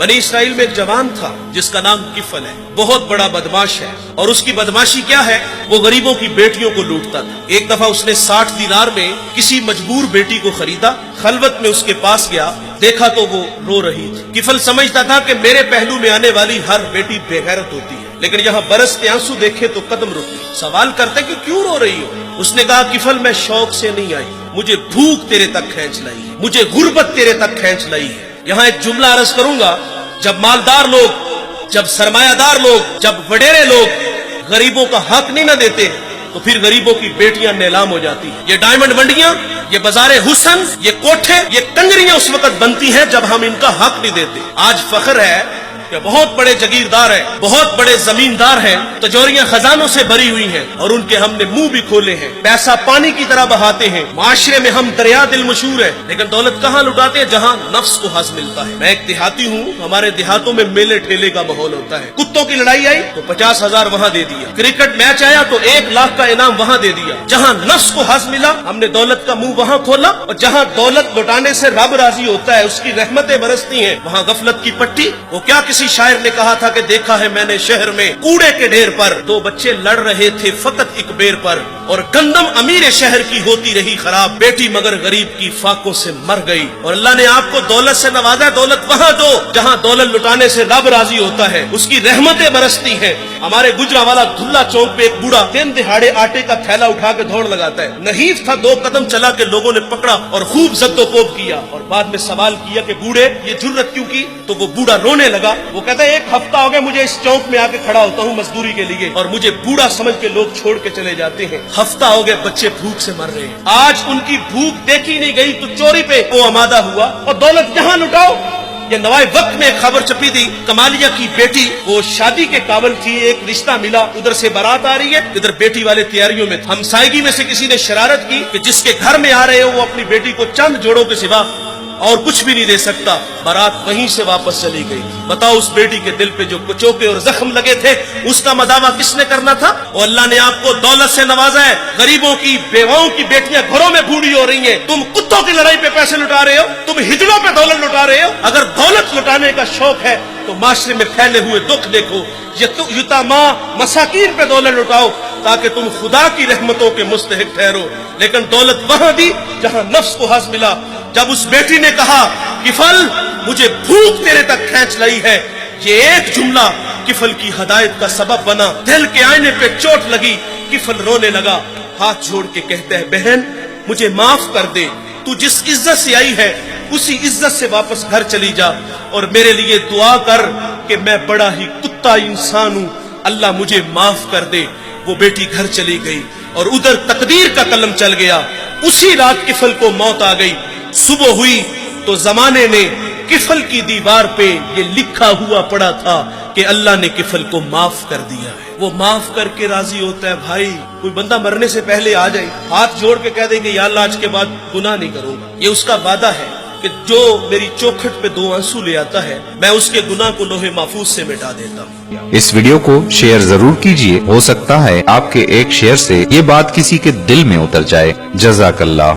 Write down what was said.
बनी इसराइल में एक जवान था जिसका नाम किफल है, बहुत बड़ा बदमाश है। और उसकी बदमाशी क्या है, वो गरीबों की बेटियों को लूटता था। एक दफा उसने 60 दिनार में किसी मजबूर बेटी को खरीदा, खलवत में उसके पास गया, देखा तो वो रो रही थी। किफल समझता था कि मेरे पहलू में आने वाली हर बेटी बेगैरत होती है, लेकिन यहाँ बरसते आंसू देखे तो कदम रुके। सवाल करते कि क्यों रो रही हो? उसने कहा किफल मैं शौक से नहीं आई, मुझे भूख तेरे तक खींच लाई है, मुझे गुर्बत तेरे तक खींच लाई है। यहाँ एक जुमला अर्ज करूंगा, जब मालदार लोग, जब सरमायादार लोग, जब वडेरे लोग गरीबों का हक नहीं न देते तो फिर गरीबों की बेटियां नीलाम हो जाती हैं। ये डायमंड मंडियां, ये बाजारे हुसन, ये कोठे, ये कंगरियां उस वक्त बनती हैं जब हम इनका हक नहीं देते। आज फख्र है कि बहुत बड़े जगीरदार हैं, बहुत बड़े जमींदार हैं, तिजोरियां खजानों से भरी हुई हैं और उनके हमने मुंह भी खोले हैं, पैसा पानी की तरह बहाते हैं। माशरे में हम दरिया दिल मशहूर है, लेकिन दौलत कहाँ लुटाते हैं? जहाँ नफ्स को हज मिलता है। मैं एक देहाती हूँ, हमारे देहातों में मेले ठेले का माहौल होता है। कुत्तों की लड़ाई आई तो 50,000 वहाँ दे दिया, क्रिकेट मैच आया तो 1 लाख का इनाम वहाँ दे दिया। जहाँ नफ्स को हज मिला हमने दौलत का मुंह वहाँ खोला, और जहाँ दौलत लुटाने से रब राजी होता है, उसकी रहमतें बरसती हैं, वहाँ गफलत की पट्टी। वो क्या किसी शायर ने कहा था कि देखा है मैंने शहर में कूड़े के ढेर पर 2 बच्चे लड़ रहे थे फकत एक बेर पर, और गंदम अमीर शहर की होती रही खराब, बेटी मगर गरीब की फाकों से मर गई। और अल्लाह ने आपको दौलत से नवाजा, दौलत वहाँ दो जहाँ दौलत लुटाने से रब राजी होता है, उसकी रहमतें बरसती हैं। हमारे गुजरावाला धुल्ला चौक पे एक बूढ़ा 3 दिहाड़े आटे का थैला उठा के दौड़ लगाता है। नहीफ था, 2 कदम चला के लोगों ने पकड़ा और खूब जद्दोकोब किया, और बाद में सवाल किया कि बूढ़े ये जुर्रत क्यों की? तो वो बूढ़ा रोने लगा। वो कहता है 1 हफ्ता हो गया मुझे इस चौक में आके खड़ा होता हूँ मजदूरी के लिए, और मुझे बूढ़ा समझ के लोग छोड़ के चले जाते हैं। हफ्ता हो गया बच्चे भूख से मर रहे हैं। आज उनकी भूख देखी नहीं गई तो चोरी पे वो आमादा हुआ, और दौलत जहाँ लुटाओ। ये नवाए वक्त में एक खबर छपी थी, कमालिया की बेटी वो शादी के काबिल थी, एक रिश्ता मिला, उधर से बारात आ रही है, इधर बेटी वाले तैयारियों में। हमसायगी में से किसी ने शरारत की कि जिसके घर में आ रहे हो वो अपनी बेटी को चंद जोड़ों के सिवा और कुछ भी नहीं दे सकता। बारात वहीं से वापस चली गई। बताओ उस बेटी के दिल पे जो कुचोके और जख्म लगे थे, उसका मदावा किसने करना था? और अल्लाह ने आपको दौलत से नवाजा है। गरीबों की, बेवाओं की बेटियां घरों में बूढ़ी हो रही हैं, तुम कुत्तों की लड़ाई पे पैसे लुटा रहे हो, तुम हिजड़ों पे दौलत लुटा रहे हो। अगर दौलत लुटाने का शौक है तो माशरे में फैले हुए दुख देखो, यतामा मसाकीन पे दौलत लुटाओ ताकि तुम खुदा की रहमतों के मुस्तहिक ठहरो। लेकिन दौलत वहां दी जहां नफ्स को हज मिला। जब उस बेटी ने कहा किफल मुझे भूख तेरे तक खींच लाई है, ये एक जुमला किफल की हदायत का सबब बना। दिल के आईने पे चोट लगी, किफल रोने लगा, हाथ जोड़ के कहते हैं बहन मुझे माफ कर दे, तू जिस इज्जत से आई है उसी इज्जत से वापस घर चली जा, और मेरे लिए दुआ कर कि मैं बड़ा ही कुत्ता इंसान हूं, अल्लाह मुझे माफ कर दे। वो बेटी घर चली गई और उधर तकदीर का कलम चल गया। उसी रात किफल को मौत आ गई। सुबह हुई तो जमाने ने किफल की दीवार पे ये लिखा हुआ पड़ा था कि अल्लाह ने किफल को माफ कर दिया है। वो माफ करके राजी होता है। भाई कोई बंदा मरने से पहले आ जाए, हाथ जोड़ के कह दे कि या अल्लाह आज के बाद गुनाह नहीं करूंगा, ये उसका वादा है कि जो मेरी चौखट पे 2 आंसू ले आता है मैं उसके गुनाह को लोहे महफूज से मिटा देता हूँ। इस वीडियो को शेयर जरूर कीजिए, हो सकता है आपके एक शेयर से ये बात किसी के दिल में उतर जाए। जज़ाकल्लाह।